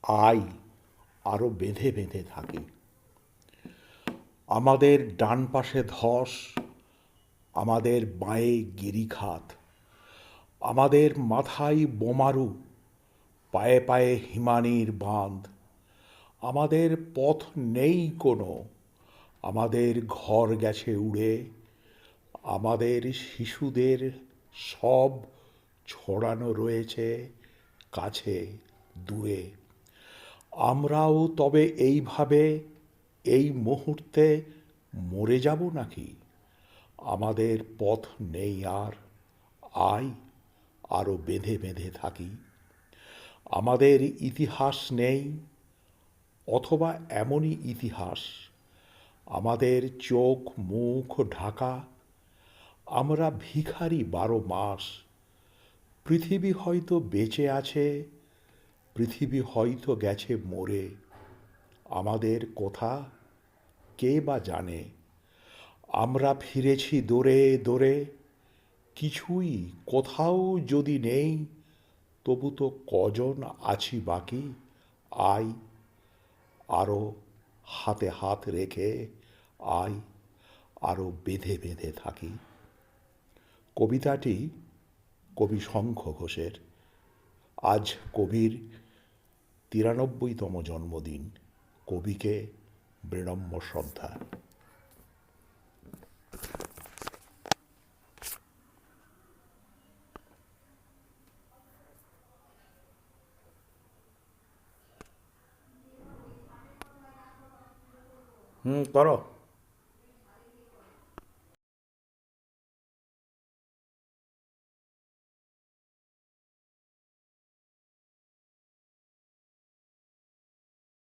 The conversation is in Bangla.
আয় আরও বেঁধে বেঁধে থাকি। আমাদের ডান পাশে ধস, আমাদের বাঁয়ে গিরিখাত, আমাদের মাথায় বোমারু, পায়ে পায়ে হিমানির বাঁধ। আমাদের পথ নেই কোনো, আমাদের ঘর গেছে উড়ে, আমাদের শিশুদের সব ছড়ানো রয়েছে কাছে দূরে। আমরাও তবে এইভাবে এই মুহূর্তে মরে যাব নাকি? আমাদের পথ নেই আর, আয় আরও বেঁধে বেঁধে থাকি। আমাদের ইতিহাস নেই, অথবা এমনই ইতিহাস, আমাদের চোখ মুখ ঢাকা। আমরা ভিখারি 12 মাস। পৃথিবী হয়তো বেঁচে আছে, পৃথিবী হয়তো গেছে মরে। আমাদের কোথা কে বা জানে? আমরা ফিরেছি দৌড়ে দৌড়ে, কিছুই কোথাও যদি নেই, তবু তো কজন আছি বাকি। আয় আরও হাতে হাত রেখে, আয় আরও বেঁধে বেঁধে থাকি। কবিতাটি কবি শঙ্খ ঘোষের। আজ কবির 93তম জন্মদিন। কবিকে বিনম্র শ্রদ্ধা। করো।